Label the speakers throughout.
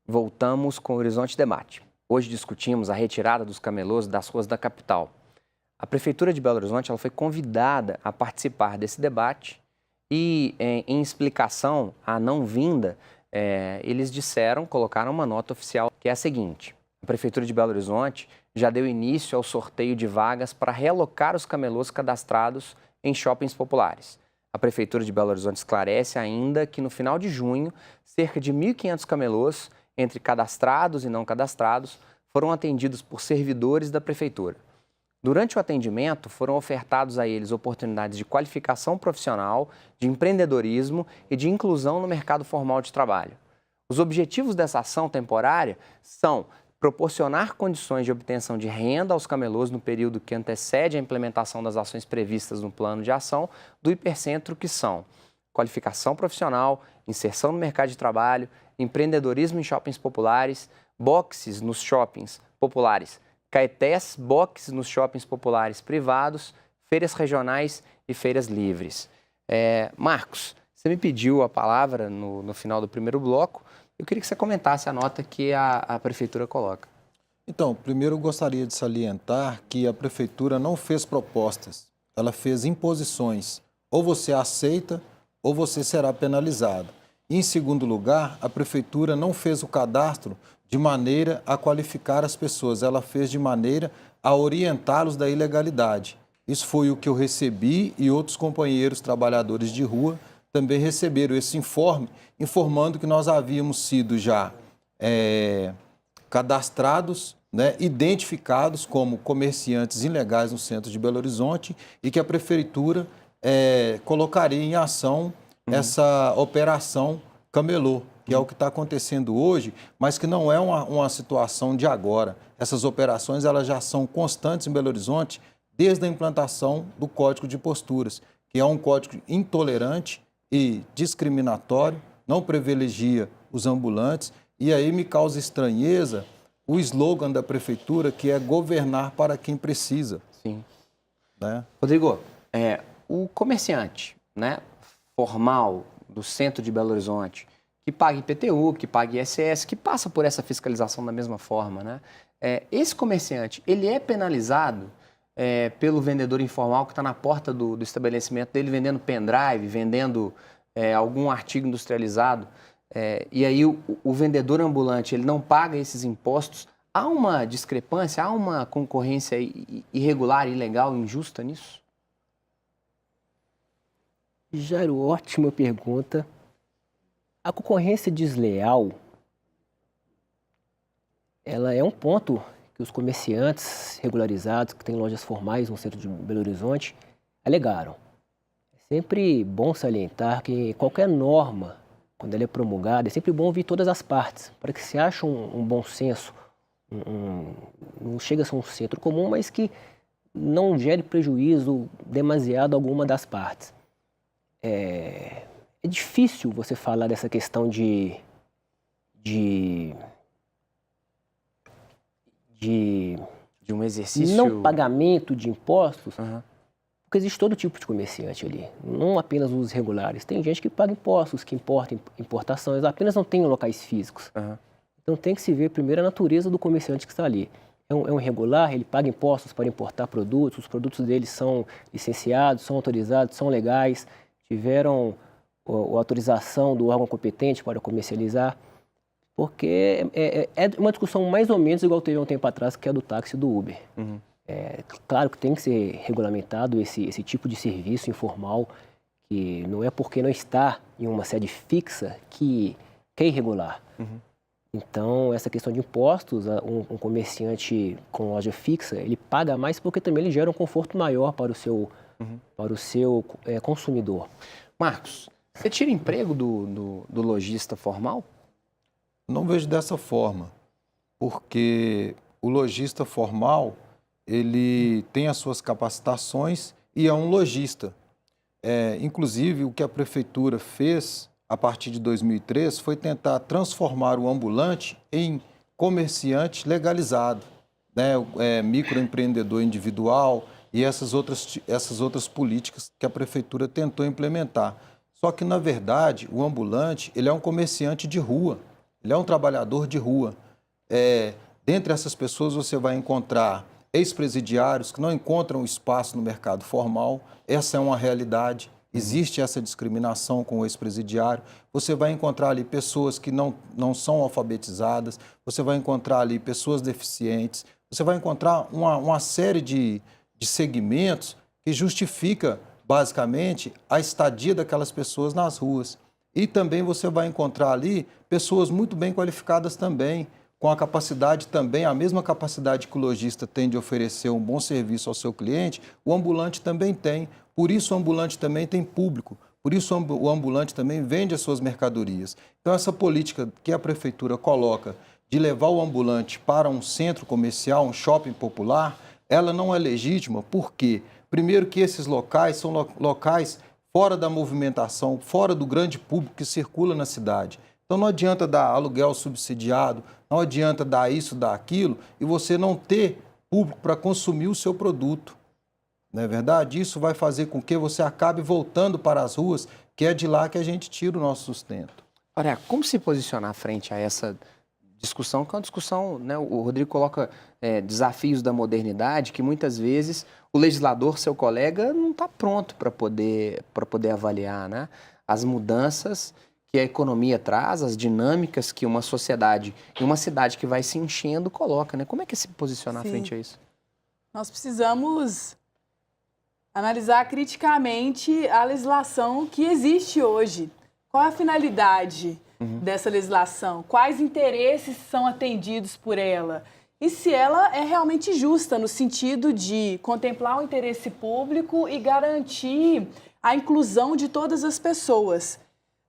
Speaker 1: Voltamos com o Horizonte Debate. Hoje discutimos a retirada dos camelôs das ruas da capital. A Prefeitura de Belo Horizonte ela foi convidada a participar desse debate e, em explicação à não vinda, eles colocaram uma nota oficial que é a seguinte: a Prefeitura de Belo Horizonte já deu início ao sorteio de vagas para realocar os camelôs cadastrados em shoppings populares. A Prefeitura de Belo Horizonte esclarece ainda que no final de junho, cerca de 1.500 camelôs, entre cadastrados e não cadastrados, foram atendidos por servidores da Prefeitura. Durante o atendimento, foram ofertados a eles oportunidades de qualificação profissional, de empreendedorismo e de inclusão no mercado formal de trabalho. Os objetivos dessa ação temporária são proporcionar condições de obtenção de renda aos camelôs no período que antecede a implementação das ações previstas no plano de ação do Hipercentro, que são qualificação profissional, inserção no mercado de trabalho, empreendedorismo em shoppings populares, boxes nos shoppings populares, caetés, boxes nos shoppings populares privados, feiras regionais e feiras livres. Marcos, você me pediu a palavra no final do primeiro bloco. Eu queria que você comentasse a nota que a Prefeitura coloca.
Speaker 2: Então, primeiro eu gostaria de salientar que a Prefeitura não fez propostas, ela fez imposições. Ou você aceita ou você será penalizado. E, em segundo lugar, a Prefeitura não fez o cadastro de maneira a qualificar as pessoas, ela fez de maneira a orientá-los da ilegalidade. Isso foi o que eu recebi e outros companheiros trabalhadores de rua também receberam esse informe, informando que nós havíamos sido já cadastrados, né, identificados como comerciantes ilegais no centro de Belo Horizonte e que a Prefeitura colocaria em ação essa operação camelô, que é o que está acontecendo hoje, mas que não é uma situação de agora. Essas operações elas já são constantes em Belo Horizonte desde a implantação do Código de Posturas, que é um código intolerante e discriminatório, não privilegia os ambulantes, e aí me causa estranheza o slogan da Prefeitura, que é governar para quem precisa.
Speaker 1: Sim.
Speaker 2: Né?
Speaker 1: Rodrigo, o comerciante, né, formal do centro de Belo Horizonte, que paga IPTU, que paga ISS, que passa por essa fiscalização da mesma forma, né? Esse comerciante, ele é penalizado pelo vendedor informal que está na porta do estabelecimento dele vendendo pendrive, vendendo algum artigo industrializado, e aí o vendedor ambulante ele não paga esses impostos. Há uma discrepância, há uma concorrência irregular, ilegal, injusta nisso?
Speaker 3: Jairo, ótima pergunta. A concorrência desleal, ela é um ponto que os comerciantes regularizados, que têm lojas formais no centro de Belo Horizonte, alegaram. É sempre bom salientar que qualquer norma, quando ela é promulgada, é sempre bom ouvir todas as partes, para que se ache um bom senso, não chega a ser um centro comum, mas que não gere prejuízo demasiado a alguma das partes. É difícil você falar dessa questão de
Speaker 1: um exercício...
Speaker 3: não pagamento de impostos, porque existe todo tipo de comerciante ali, não apenas os regulares. Tem gente que paga impostos, que importa importações, apenas não tem locais físicos. Então tem que se ver primeiro a natureza do comerciante que está ali. É um irregular, ele paga impostos para importar produtos, os produtos dele são licenciados, são autorizados, são legais, tiveram a autorização do órgão competente para comercializar, porque é uma discussão mais ou menos igual teve um tempo atrás, que é a do táxi e do Uber. Claro que tem que ser regulamentado esse tipo de serviço informal, que não é porque não está em uma sede fixa que é irregular. Então, essa questão de impostos, um comerciante com loja fixa, ele paga mais porque também ele gera um conforto maior para o seu consumidor.
Speaker 1: Marcos, você tira emprego do lojista formal?
Speaker 2: Não vejo dessa forma, porque o lojista formal, ele tem as suas capacitações e é um lojista. Inclusive, o que a Prefeitura fez a partir de 2003, foi tentar transformar o ambulante em comerciante legalizado, né? Microempreendedor individual e essas outras políticas que a prefeitura tentou implementar. Só que, na verdade, o ambulante ele é um comerciante de rua, ele é um trabalhador de rua. Dentre essas pessoas você vai encontrar ex-presidiários que não encontram espaço no mercado formal, essa é uma realidade. Existe essa discriminação com o ex-presidiário. Você vai encontrar ali pessoas que não são alfabetizadas, você vai encontrar ali pessoas deficientes, você vai encontrar uma série de segmentos que justifica, basicamente, a estadia daquelas pessoas nas ruas. E também você vai encontrar ali pessoas muito bem qualificadas também, com a capacidade também, a mesma capacidade que o lojista tem de oferecer um bom serviço ao seu cliente, o ambulante também tem. Por isso o ambulante também tem público, por isso o ambulante também vende as suas mercadorias. Então essa política que a prefeitura coloca de levar o ambulante para um centro comercial, um shopping popular, ela não é legítima. Por quê? Primeiro que esses locais são locais fora da movimentação, fora do grande público que circula na cidade. Então não adianta dar aluguel subsidiado, não adianta dar isso, dar aquilo, e você não ter público para consumir o seu produto. Não é verdade? Isso vai fazer com que você acabe voltando para as ruas, que é de lá que a gente tira o nosso sustento.
Speaker 1: Olha, como se posicionar frente a essa discussão, que é uma discussão, né? O Rodrigo coloca desafios da modernidade, que muitas vezes o legislador, seu colega, não está pronto para poder avaliar, né? As mudanças que a economia traz, as dinâmicas que uma sociedade e uma cidade que vai se enchendo coloca, né? Como é que é se posicionar frente a isso?
Speaker 4: Nós precisamos analisar criticamente a legislação que existe hoje. Qual é a finalidade dessa legislação? Quais interesses são atendidos por ela? E se ela é realmente justa no sentido de contemplar o interesse público e garantir a inclusão de todas as pessoas.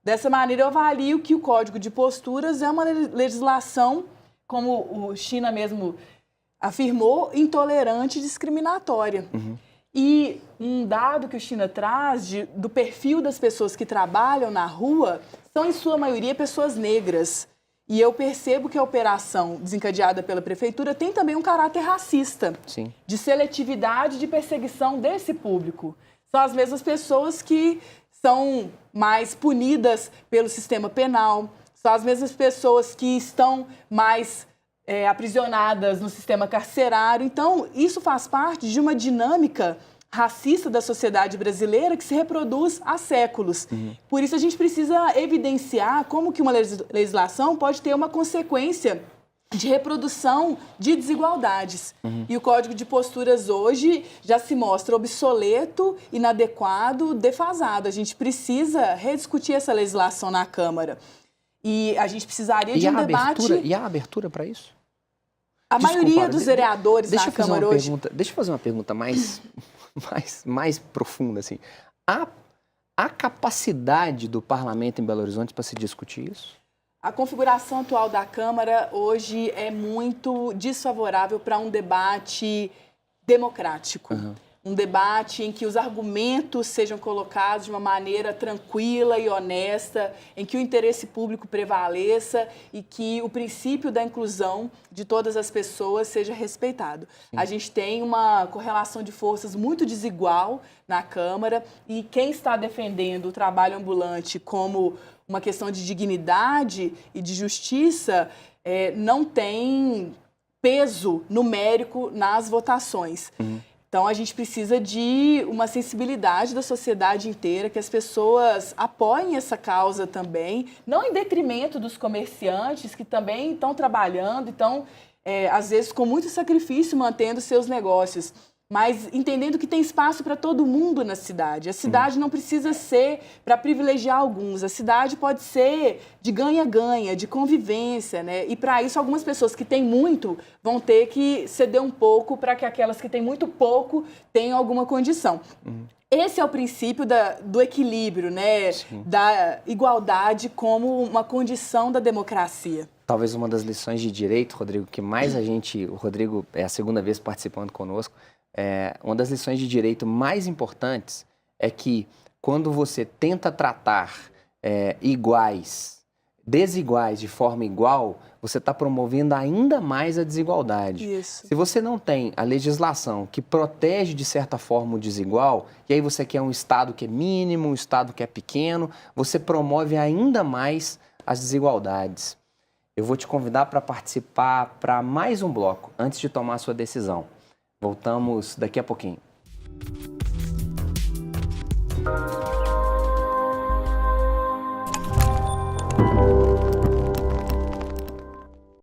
Speaker 4: Dessa maneira, eu avalio que o Código de Posturas é uma legislação, como o China mesmo afirmou, intolerante e discriminatória. E um dado que o China traz do perfil das pessoas que trabalham na rua são, em sua maioria, pessoas negras. E eu percebo que a operação desencadeada pela prefeitura tem também um caráter racista,
Speaker 1: Sim.
Speaker 4: de seletividade, de perseguição desse público. São as mesmas pessoas que são mais punidas pelo sistema penal, são as mesmas pessoas que estão mais aprisionadas no sistema carcerário. Então, isso faz parte de uma dinâmica racista da sociedade brasileira que se reproduz há séculos. Por isso, a gente precisa evidenciar como que uma legislação pode ter uma consequência de reprodução de desigualdades. E o Código de Posturas hoje já se mostra obsoleto, inadequado, defasado. A gente precisa rediscutir essa legislação na Câmara. E a gente precisaria de um debate...
Speaker 1: E há abertura para isso?
Speaker 4: A maioria dos vereadores na Câmara hoje...
Speaker 1: Deixa eu fazer uma pergunta mais profunda, assim. Há capacidade do parlamento em Belo Horizonte para se discutir isso?
Speaker 4: A configuração atual da Câmara hoje é muito desfavorável para um debate democrático. Um debate em que os argumentos sejam colocados de uma maneira tranquila e honesta, em que o interesse público prevaleça e que o princípio da inclusão de todas as pessoas seja respeitado. A gente tem uma correlação de forças muito desigual na Câmara e quem está defendendo o trabalho ambulante como uma questão de dignidade e de justiça não tem peso numérico nas votações. Então, a gente precisa de uma sensibilidade da sociedade inteira, que as pessoas apoiem essa causa também, não em detrimento dos comerciantes que também estão trabalhando, estão, às vezes, com muito sacrifício, mantendo seus negócios, mas entendendo que tem espaço para todo mundo na cidade. A cidade não precisa ser para privilegiar alguns, a cidade pode ser de ganha-ganha, de convivência, né? E para isso algumas pessoas que têm muito vão ter que ceder um pouco para que aquelas que têm muito pouco tenham alguma condição. Esse é o princípio do equilíbrio, né? Da igualdade como uma condição da democracia.
Speaker 1: Talvez uma das lições de direito, Rodrigo, que mais o Rodrigo é a segunda vez participando conosco, uma das lições de direito mais importantes é que quando você tenta tratar desiguais de forma igual, você está promovendo ainda mais a desigualdade.
Speaker 4: Isso.
Speaker 1: Se você não tem a legislação que protege, de certa forma, o desigual, e aí você quer um Estado que é mínimo, um Estado que é pequeno, você promove ainda mais as desigualdades. Eu vou te convidar para participar para mais um bloco, antes de tomar a sua decisão. Voltamos daqui a pouquinho.